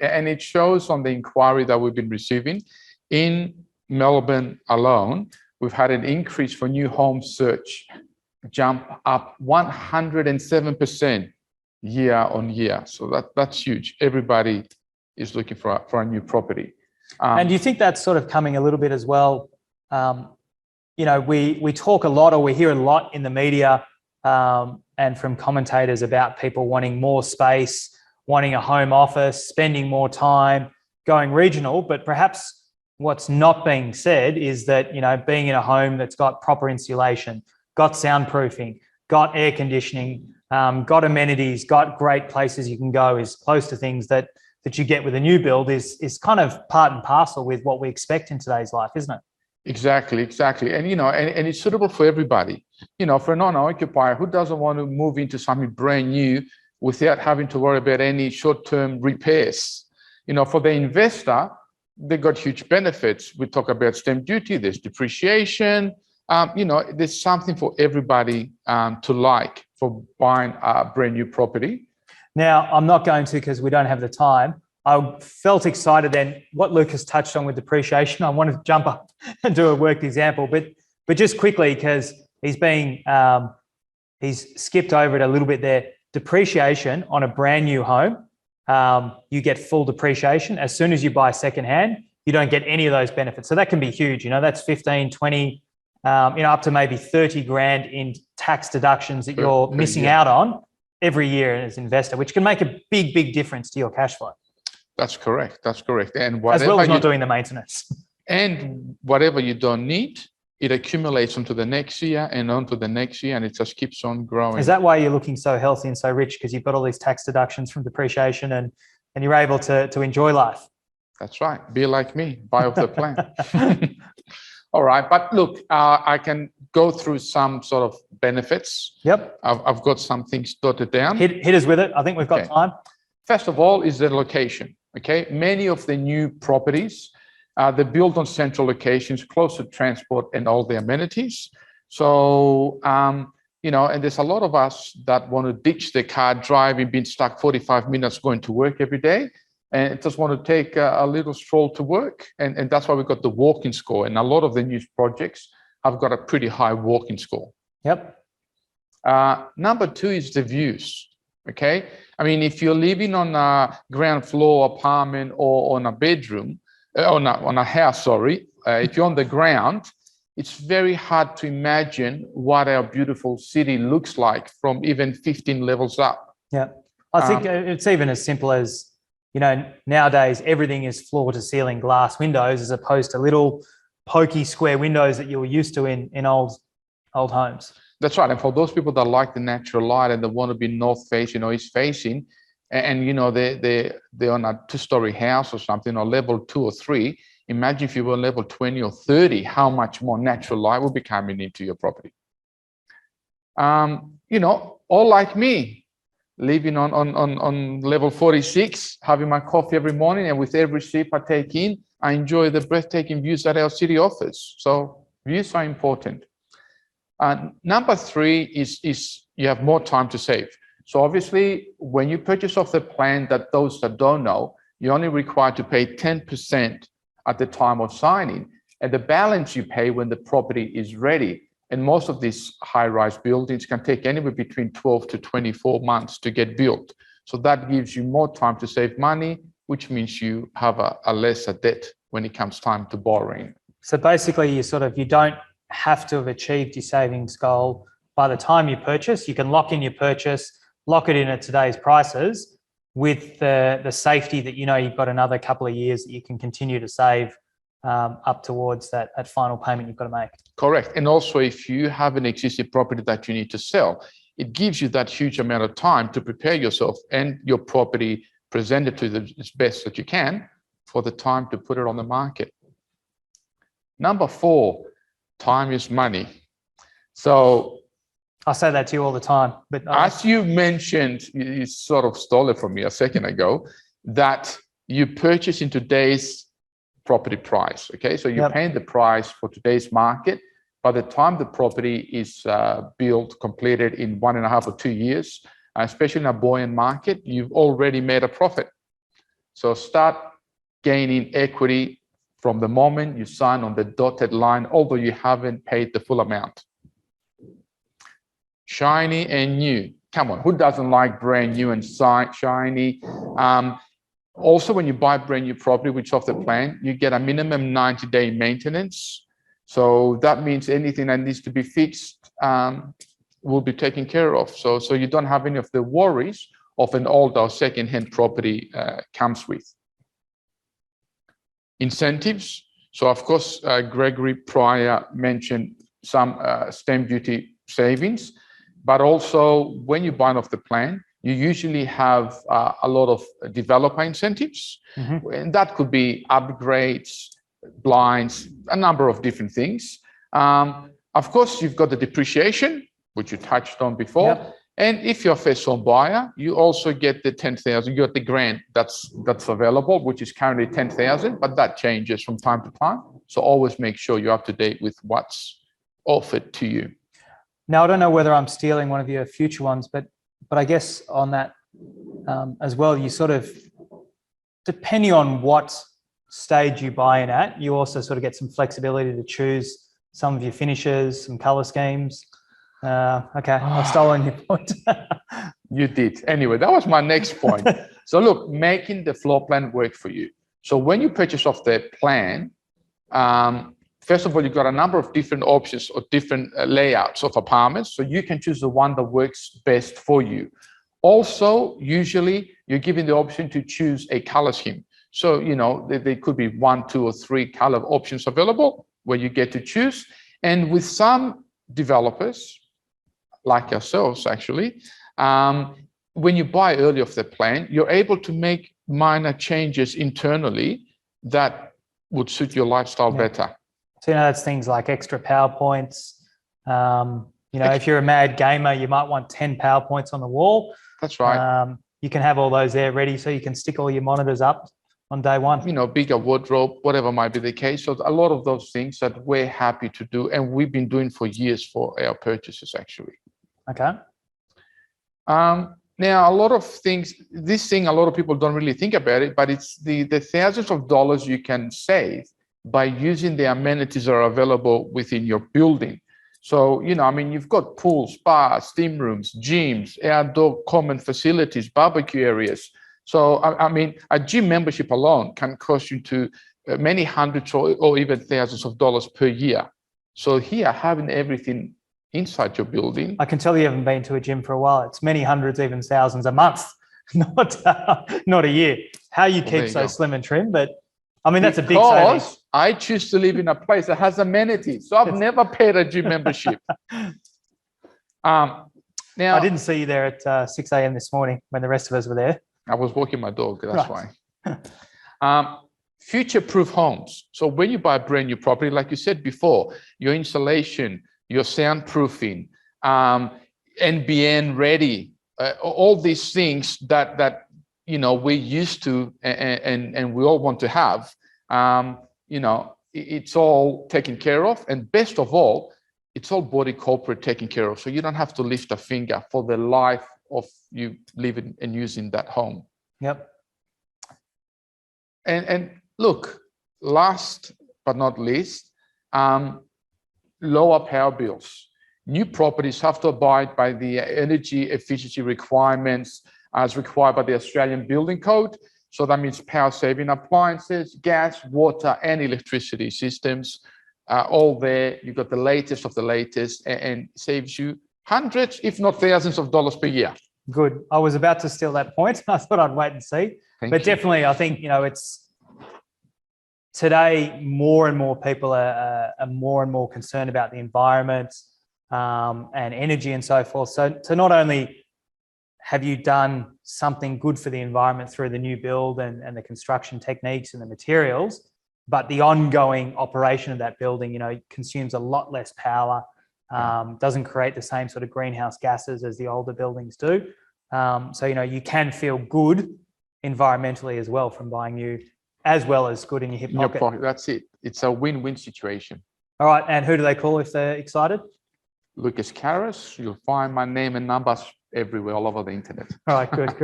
And it shows on the inquiry that we've been receiving. In Melbourne alone, we've had an increase for new home search jump up 107% year on year. So that's huge. Everybody is looking for a new property. And do you think that's sort of coming a little bit as well? You know, we talk a lot, or we hear a lot in the media and from commentators about people wanting more space, wanting a home office, spending more time, going regional. But perhaps what's not being said is that, you know, being in a home that's got proper insulation, got soundproofing, got air conditioning, got amenities, got great places you can go, is close to things that you get with a new build, is kind of part and parcel with what we expect in today's life, isn't it? Exactly. And, you know, and it's suitable for everybody. You know, for a non-occupier, who doesn't want to move into something brand new without having to worry about any short-term repairs? You know, for the investor, they got huge benefits. We talk about stamp duty, there's depreciation. You know, there's something for everybody to like for buying a brand new property. Now, I'm not going to, because we don't have the time. I felt excited then what Lucas touched on with depreciation. I wanted to jump up and do a worked example, but just quickly, because he's skipped over it a little bit there. Depreciation on a brand new home, you get full depreciation. As soon as you buy secondhand, you don't get any of those benefits. So that can be huge. You know, that's 15, 20, you know, up to maybe 30 grand in tax deductions that you're missing out on every year as an investor, which can make a big, big difference to your cash flow. That's correct. And as well as not doing the maintenance. And whatever you don't need, it accumulates onto the next year and onto the next year, and it just keeps on growing. Is that why you're looking so healthy and so rich? Because you've got all these tax deductions from depreciation and you're able to enjoy life? That's right. Be like me. Buy off the plan. All right. But look, I can go through some sort of benefits. Yep. I've got some things jotted down. Hit us with it. I think we've got time. First of all is the location. Okay. Many of the new properties, they're built on central locations, close to transport and all the amenities. So, you know, and there's a lot of us that want to ditch the car driving, being stuck 45 minutes going to work every day, and just want to take a little stroll to work. And that's why we've got the walk-in score. And a lot of the new projects have got a pretty high walk-in score. Yep. Number two is the views. Okay. I mean, if you're living on a ground floor apartment or on a bedroom, on a house, sorry, if you're on the ground, it's very hard to imagine what our beautiful city looks like from even 15 levels up. Yeah. I think it's even as simple as, you know, nowadays everything is floor to ceiling glass windows, as opposed to little pokey square windows that you were used to in old homes. That's right. And for those people that like the natural light and they want to be north facing or east facing, and you know, they're on a 2-story house or something, or level 2 or 3, imagine if you were level 20 or 30, how much more natural light will be coming into your property. You know, all like me, living on level 46, having my coffee every morning, and with every sip I take in, I enjoy the breathtaking views that our city offers. So views are important. Number 3 is you have more time to save. So obviously, when you purchase off the plan, that those that don't know, you're only required to pay 10% at the time of signing, and the balance you pay when the property is ready. And most of these high-rise buildings can take anywhere between 12 to 24 months to get built. So that gives you more time to save money, which means you have a lesser debt when it comes time to borrowing. So basically, you don't have to have achieved your savings goal by the time you purchase. You can lock in your purchase, lock it in at today's prices, with the safety that, you know, you've got another couple of years that you can continue to save up towards that final payment you've got to make. Correct. And also, if you have an existing property that you need to sell, it gives you that huge amount of time to prepare yourself and your property, present it to the as best that you can for the time to put it on the market. Number 4, time is money. So I say that to you all the time. But as you mentioned, you sort of stole it from me a second ago, that you purchase in today's property price. Okay, so you're paying the price for today's market. By the time the property is built, completed in 1.5 or 2 years, especially in a buoyant market, you've already made a profit. So start gaining equity from the moment you sign on the dotted line, although you haven't paid the full amount. Shiny and new. Come on, who doesn't like brand new and shiny? Also, when you buy brand new property, which is off the plan, you get a minimum 90-day maintenance. So that means anything that needs to be fixed will be taken care of. So you don't have any of the worries of an old or second-hand property comes with. Incentives. So of course, Gregory prior mentioned some stamp duty savings, but also when you buy off the plan, you usually have a lot of developer incentives, and that could be upgrades, blinds, a number of different things. Of course, you've got the depreciation, which you touched on before. Yep. And if you're a first-home buyer, you also get the 10,000. You got the grant that's available, which is currently 10,000, but that changes from time to time. So always make sure you're up to date with what's offered to you. Now, I don't know whether I'm stealing one of your future ones, but I guess on that as well, you sort of, depending on what stage you buy in at, you also sort of get some flexibility to choose some of your finishes, some color schemes. Okay, I've stolen your point. You did. Anyway, that was my next point. So look, making the floor plan work for you. So when you purchase off the plan, first of all, you've got a number of different options or different layouts of apartments. So you can choose the one that works best for you. Also, usually you're given the option to choose a color scheme. So, you know, there could be 1, 2, or 3 color options available where you get to choose. And with some developers, like ourselves actually, when you buy early off the plan, you're able to make minor changes internally that would suit your lifestyle better. So, you know, that's things like extra PowerPoints. You know, if you're a mad gamer, you might want 10 PowerPoints on the wall. That's right. You can have all those there ready so you can stick all your monitors up on day one. You know, bigger wardrobe, whatever might be the case. So a lot of those things that we're happy to do, and we've been doing for years for our purchases actually. Okay. Now, a lot of things, this thing, a lot of people don't really think about it, but it's the thousands of dollars you can save by using the amenities that are available within your building. So, you know, I mean, you've got pools, spas, steam rooms, gyms, outdoor common facilities, barbecue areas. So, I mean, a gym membership alone can cost you to many hundreds or even thousands of dollars per year. So here, having everything inside your building. I can tell you haven't been to a gym for a while. It's many hundreds, even thousands a month, not a year. How you keep so slim and trim, but I mean, that's a big saving. Because I choose to live in a place that has amenities. So I've never paid a gym membership. Now, I didn't see you there at 6 a.m. this morning when the rest of us were there. I was walking my dog, that's right. Why. Future-proof homes. So when you buy a brand new property, like you said before, your insulation, your soundproofing, NBN ready, all these things that you know we're used to and we all want to have. You know, it's all taken care of, and best of all, it's all body corporate taken care of. So you don't have to lift a finger for the life of you living and using that home. Yep. And look, last but not least, lower power bills. New properties have to abide by the energy efficiency requirements as required by the Australian Building Code. So that means power saving appliances, gas, water, and electricity systems, all there. You've got the latest of the latest, and saves you hundreds, if not thousands of dollars per year. Good. I was about to steal that point. I thought I'd wait and see. Thank but you. Definitely, I think, you know, it's today more and more people are more and more concerned about the environment and energy and so forth. So not only have you done something good for the environment through the new build and the construction techniques and the materials, but the ongoing operation of that building, you know, consumes a lot less power, doesn't create the same sort of greenhouse gases as the older buildings do. So, you know, you can feel good environmentally as well from buying new, as well as good in your hip pocket. That's it. It's a win-win situation. All right. And who do they call if they're excited? Lucas Karras. You'll find my name and numbers everywhere, all over the internet. All right. Good.